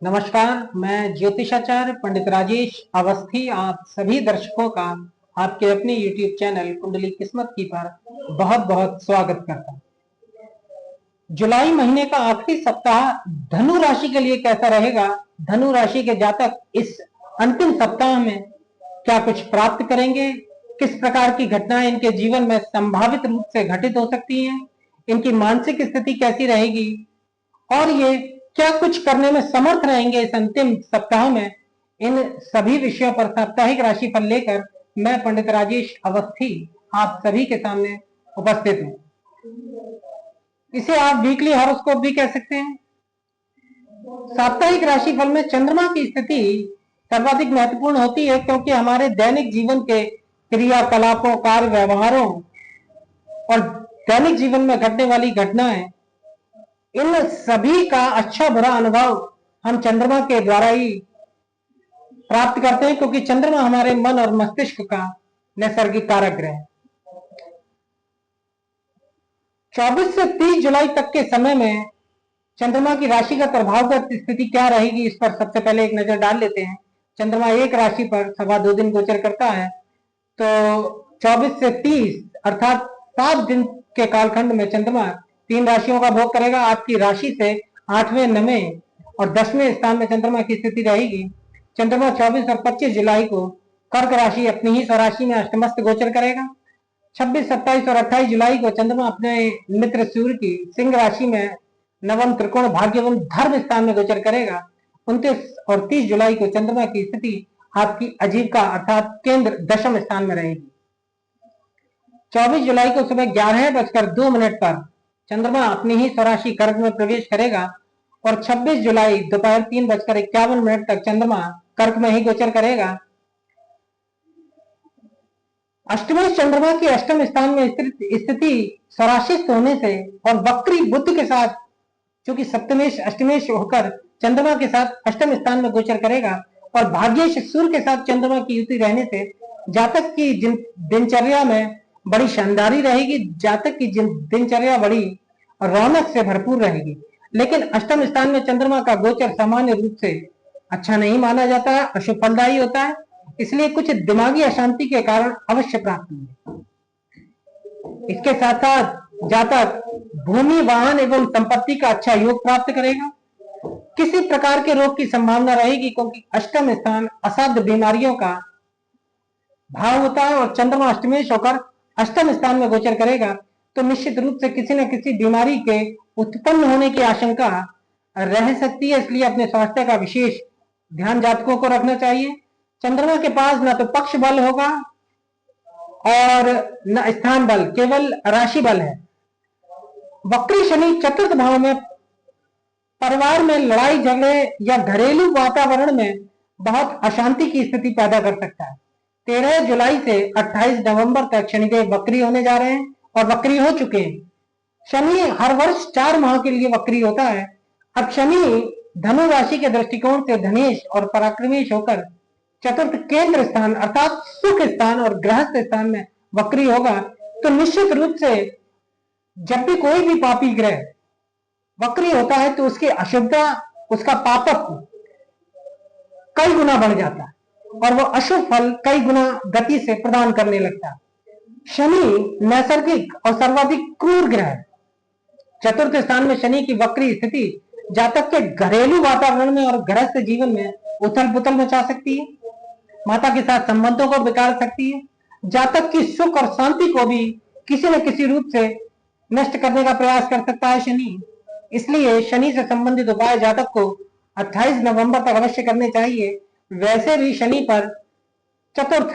नमस्कार, मैं ज्योतिषाचार्य पंडित राजेश अवस्थी आप सभी दर्शकों का आपके अपने YouTube चैनल कुंडली किस्मत की पर बहुत बहुत स्वागत करता हूं। जुलाई महीने का आखिरी सप्ताह धनु राशि के लिए कैसा रहेगा? धनु राशि के जातक इस अंतिम सप्ताह में क्या कुछ प्राप्त करेंगे? किस प्रकार की घटनाएं इनके जीवन में संभावित रूप से घटित हो सकती हैं? इनकी मानसिक स्थिति कैसी रहेगी और ये क्या कुछ करने में समर्थ रहेंगे इस अंतिम सप्ताह में? इन सभी विषयों पर साप्ताहिक राशिफल लेकर मैं पंडित राजेश अवस्थी आप सभी के सामने उपस्थित हूं। इसे आप वीकली हॉरोस्कोप भी कह सकते हैं। साप्ताहिक राशिफल में चंद्रमा की स्थिति सर्वाधिक महत्वपूर्ण होती है, क्योंकि हमारे दैनिक जीवन के क्रियाकलापों, कार्य व्यवहारों और दैनिक जीवन में घटने वाली घटनाएं, इन सभी का अच्छा बुरा अनुभव हम चंद्रमा के द्वारा ही प्राप्त करते हैं, क्योंकि चंद्रमा हमारे मन और मस्तिष्क का नैसर्गिक कारक ग्रह है। 24 से 30 जुलाई तक के समय में चंद्रमा की राशिगत और भावगत स्थिति क्या रहेगी, इस पर सबसे पहले एक नजर डाल लेते हैं। चंद्रमा एक राशि पर 2.25 दिन गोचर करता है, तो 24 से 30 अर्थात 7 दिन के कालखंड में चंद्रमा 3 राशियों का भोग करेगा। आपकी राशि से 8वें, 9वें और 10वें स्थान में चंद्रमा की स्थिति रहेगी। चंद्रमा 24 और 25 जुलाई को कर्क राशि अपनी ही स्वराशि में अष्टमस्थ गोचर करेगा। 26, 27 और 28 जुलाई को चंद्रमा अपने मित्र सूर्य की सिंह राशि में नवम त्रिकोण भाग्य एवं धर्म स्थान में गोचर करेगा। 29 और 30 जुलाई को चंद्रमा की स्थिति आपकी आजीविका अर्थात केंद्र दशम स्थान में रहेगी। 24 जुलाई को सुबह 11:02 पर चंद्रमा अपनी ही स्वराशि कर्क में प्रवेश करेगा और 26 जुलाई दोपहर 3:51 तक चंद्रमा कर्क में ही गोचर करेगा। अष्टमेश चंद्रमा की अष्टम स्थान में स्थिति स्वराशिस्थ होने से और वक्री बुध के साथ, चूंकि सप्तमेश अष्टमेश होकर चंद्रमा के साथ अष्टम स्थान में गोचर करेगा और भाग्येश सूर्य के साथ चंद्रमा की युति रहने से जातक की दिनचर्या में बड़ी शानदारी रहेगी। जातक की दिनचर्या बड़ी रौनक से भरपूर रहेगी। लेकिन अष्टम स्थान में चंद्रमा का गोचर सामान्य रूप से अच्छा नहीं माना जाता है, अशुभ फलदायी होता है, इसलिए कुछ दिमागी अशांति के कारण अवश्य प्राप्त होंगे। इसके साथ साथ जातक भूमि, वाहन एवं संपत्ति का अच्छा योग प्राप्त करेगा। किसी प्रकार के रोग की संभावना रहेगी, क्योंकि अष्टम स्थान असाध्य बीमारियों का भाव होता है और चंद्रमा अष्टमेश होकर अष्टम स्थान में गोचर करेगा, तो निश्चित रूप से किसी न किसी बीमारी के उत्पन्न होने की आशंका रह सकती है। इसलिए अपने स्वास्थ्य का विशेष ध्यान जातकों को रखना चाहिए। चंद्रमा के पास न तो पक्ष बल होगा और न स्थान बल, केवल राशि बल है। वक्री शनि चतुर्थ भाव में परिवार में लड़ाई झगड़े या घरेलू वातावरण में बहुत अशांति की स्थिति पैदा कर सकता है। 13 जुलाई से 28 नवंबर तक शनिदेव वक्री होने जा रहे हैं और वक्री हो चुके हैं। शनि हर वर्ष 4 माह के लिए वक्री होता है। अब शनि धनु राशि के दृष्टिकोण से धनेश और पराक्रमेश होकर चतुर्थ केंद्र स्थान अर्थात सुख स्थान और गृहस्थ स्थान में वक्री होगा, तो निश्चित रूप से जब भी कोई भी पापी ग्रह वक्री होता है तो उसकी अशुभता, उसका पापत्व कई गुना बढ़ जाता है और वो अशुभ फल कई गुना गति से प्रदान करने लगता है। शनि नैसर्गिक और सर्वाधिक क्रूर ग्रह है। चतुर्थ स्थान में शनि की वक्री स्थिति जातक के घरेलू वातावरण में और गृहस्थ जीवन में उथल पुथल मचा सकती है, माता के साथ संबंधों को बिगाड़ सकती है, जातक की सुख और शांति को भी किसी न किसी रूप से नष्ट करने का प्रयास कर सकता है शनि। इसलिए शनि से संबंधित उपाय जातक को 28 नवंबर तक अवश्य करने चाहिए। वैसे भी शनि पर चतुर्थ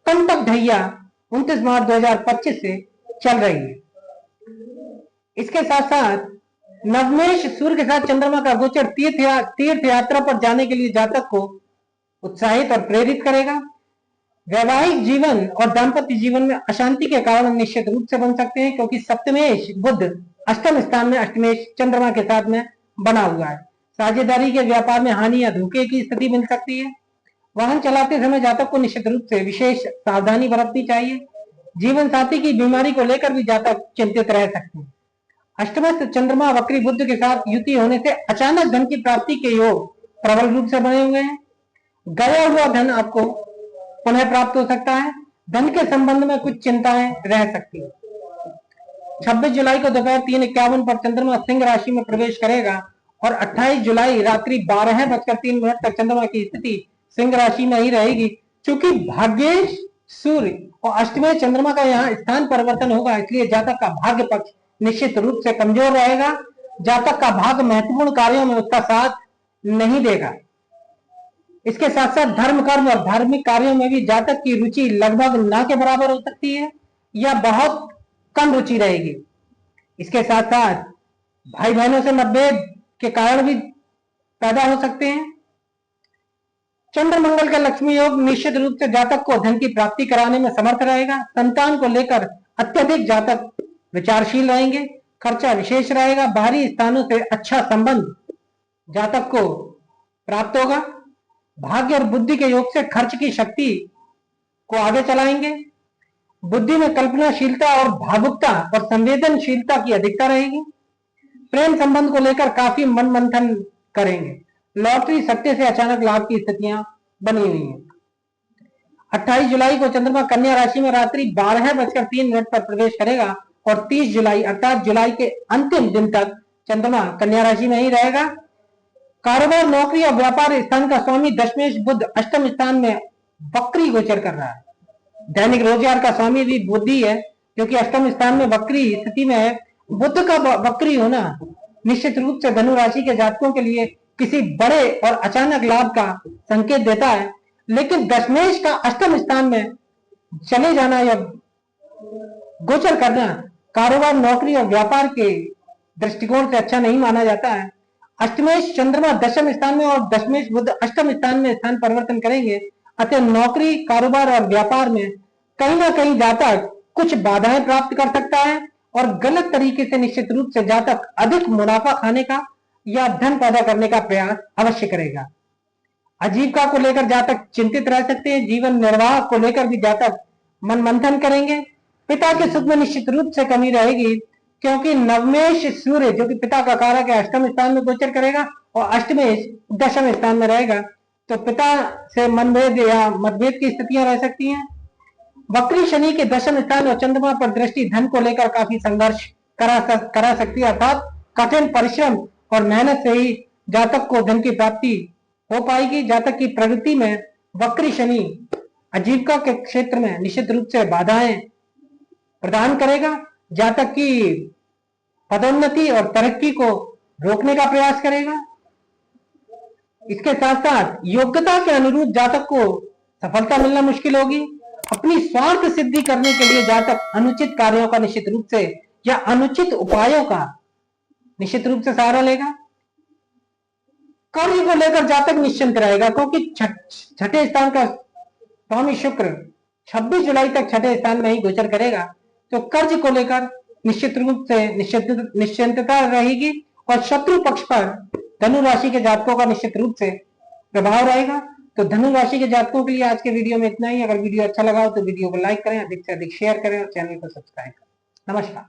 कंटक ढैया 29 मार्च 2025 से चल रही है। इसके साथ साथ नवमेश सूर्य के साथ चंद्रमा का गोचर तीर्थ यात्रा पर जाने के लिए जातक को उत्साहित और प्रेरित करेगा। वैवाहिक जीवन और दाम्पत्य जीवन में अशांति के कारण निश्चित रूप से बन सकते हैं, क्योंकि सप्तमेश बुध अष्टम स्थान में अष्टमेश चंद्रमा के साथ में बना हुआ है। साझेदारी के व्यापार में हानि या धोखे की स्थिति मिल सकती है। वाहन चलाते समय जातक को निश्चित रूप से विशेष सावधानी बरतनी चाहिए। जीवन साथी की बीमारी को लेकर भी जातक चिंतित रह सकते हैं। अष्टमस्थ चंद्रमा वक्री बुध के साथ युति होने से अचानक धन की प्राप्ति के योग प्रबल रूप से बने हुए हैं। गया हुआ धन आपको पुनः प्राप्त हो सकता है। धन के संबंध में कुछ चिंताएं रह सकती है। 26 जुलाई को दोपहर 3:51 पर चंद्रमा सिंह राशि में प्रवेश करेगा और 28 जुलाई रात्रि 12:03 तक चंद्रमा की स्थिति सिंह राशि में ही रहेगी। क्योंकि भाग्येश सूर्य और अष्टमेय चंद्रमा का यहाँ स्थान परिवर्तन होगा, इसलिए जातक का भाग्य पक्ष निश्चित रूप से कमजोर रहेगा। जातक का भाग्य महत्वपूर्ण कार्यों में उसका साथ नहीं देगा। इसके साथ साथ धर्म कर्म और धार्मिक कार्यों में भी जातक की रुचि लगभग ना के बराबर हो सकती है या बहुत कम रुचि रहेगी। इसके साथ साथ भाई बहनों से मतभेद के कारण भी पैदा हो सकते हैं। चंद्र मंगल का लक्ष्मी योग निश्चित रूप से जातक को धन की प्राप्ति कराने में समर्थ रहेगा। संतान को लेकर अत्यधिक जातक विचारशील रहेंगे। खर्चा विशेष रहेगा। बाहरी स्थानों से अच्छा संबंध जातक को प्राप्त होगा। भाग्य और बुद्धि के योग से खर्च की शक्ति को आगे चलाएंगे। बुद्धि में कल्पनाशीलता और भावुकता और संवेदनशीलता की अधिकता रहेगी। प्रेम संबंध को लेकर काफी मन मंथन करेंगे। लॉटरी सट्टे से अचानक लाभ की स्थितियां बनी हुई हैं। 28 जुलाई को चंद्रमा कन्या राशि में रात्रि 12:03 पर प्रवेश करेगा और 30 जुलाई अर्थात जुलाई के अंतिम दिन तक चंद्रमा कन्या राशि में ही रहेगा। कारोबार, नौकरी और व्यापार स्थान का स्वामी दशमेश बुध अष्टम स्थान में वक्री गोचर कर रहा है। दैनिक रोजगार का स्वामी भी बुद्धि है, क्योंकि अष्टम स्थान में वक्री स्थिति में है। बुध का वक्री होना निश्चित रूप से धनु राशि के जातकों के लिए किसी बड़े और अचानक लाभ का संकेत देता है। लेकिन दशमेश का अष्टम स्थान में चले जाना या गोचर करना कारोबार, नौकरी और व्यापार के दृष्टिकोण से अच्छा नहीं माना जाता है। अष्टमेश चंद्रमा दशम स्थान में और दशमेश बुध अष्टम स्थान में स्थान परिवर्तन करेंगे। अतः नौकरी, कारोबार और व्यापार में कहीं ना कहीं जातक कुछ बाधाएं प्राप्त कर सकता है और गलत तरीके से निश्चित रूप से जातक अधिक मुनाफा खाने का या धन पैदा करने का प्रयास अवश्य करेगा। आजीविका को लेकर जातक चिंतित रह सकते हैं। जीवन निर्वाह को लेकर भी जातक मन मंथन करेंगे। पिता के सुख में निश्चित रूप से कमी रहेगी, क्योंकि नवमेश सूर्य जो कि पिता का कारक है अष्टम स्थान में गोचर करेगा और अष्टमेश दशम स्थान में रहेगा, तो पिता से मनभेद या मतभेद की स्थितियां रह सकती हैं। वक्री शनि के दशम स्थान और चंद्रमा पर दृष्टि धन को लेकर काफी संघर्ष करा सकती है, अर्थात कठिन परिश्रम और मेहनत से ही जातक को धन की प्राप्ति हो पाएगी। जातक की प्रगति में वक्री शनि आजीविका के क्षेत्र में निश्चित रूप से बाधाएं प्रदान करेगा। जातक की पदोन्नति और तरक्की को रोकने का प्रयास करेगा। इसके साथ साथ योग्यता के अनुरूप जातक को सफलता मिलना मुश्किल होगी। अपनी स्वार्थ सिद्धि करने के लिए जातक अनुचित कार्यों का निश्चित रूप से या अनुचित उपायों का निश्चित रूप से सहारा लेगा। कार्य को लेकर जातक निश्चिंत रहेगा, क्योंकि छठे स्थान का स्वामी शुक्र 26 जुलाई तक छठे स्थान में ही गोचर करेगा। तो कर्ज को लेकर निश्चित रूप से निश्चिंतता रहेगी और शत्रु पक्ष पर धनु राशि के जातकों का निश्चित रूप से प्रभाव रहेगा। तो धनु राशि के जातकों के लिए आज के वीडियो में इतना ही। अगर वीडियो अच्छा लगा हो तो वीडियो को लाइक करें, अधिक से अधिक शेयर करें और चैनल को सब्सक्राइब करें। नमस्कार।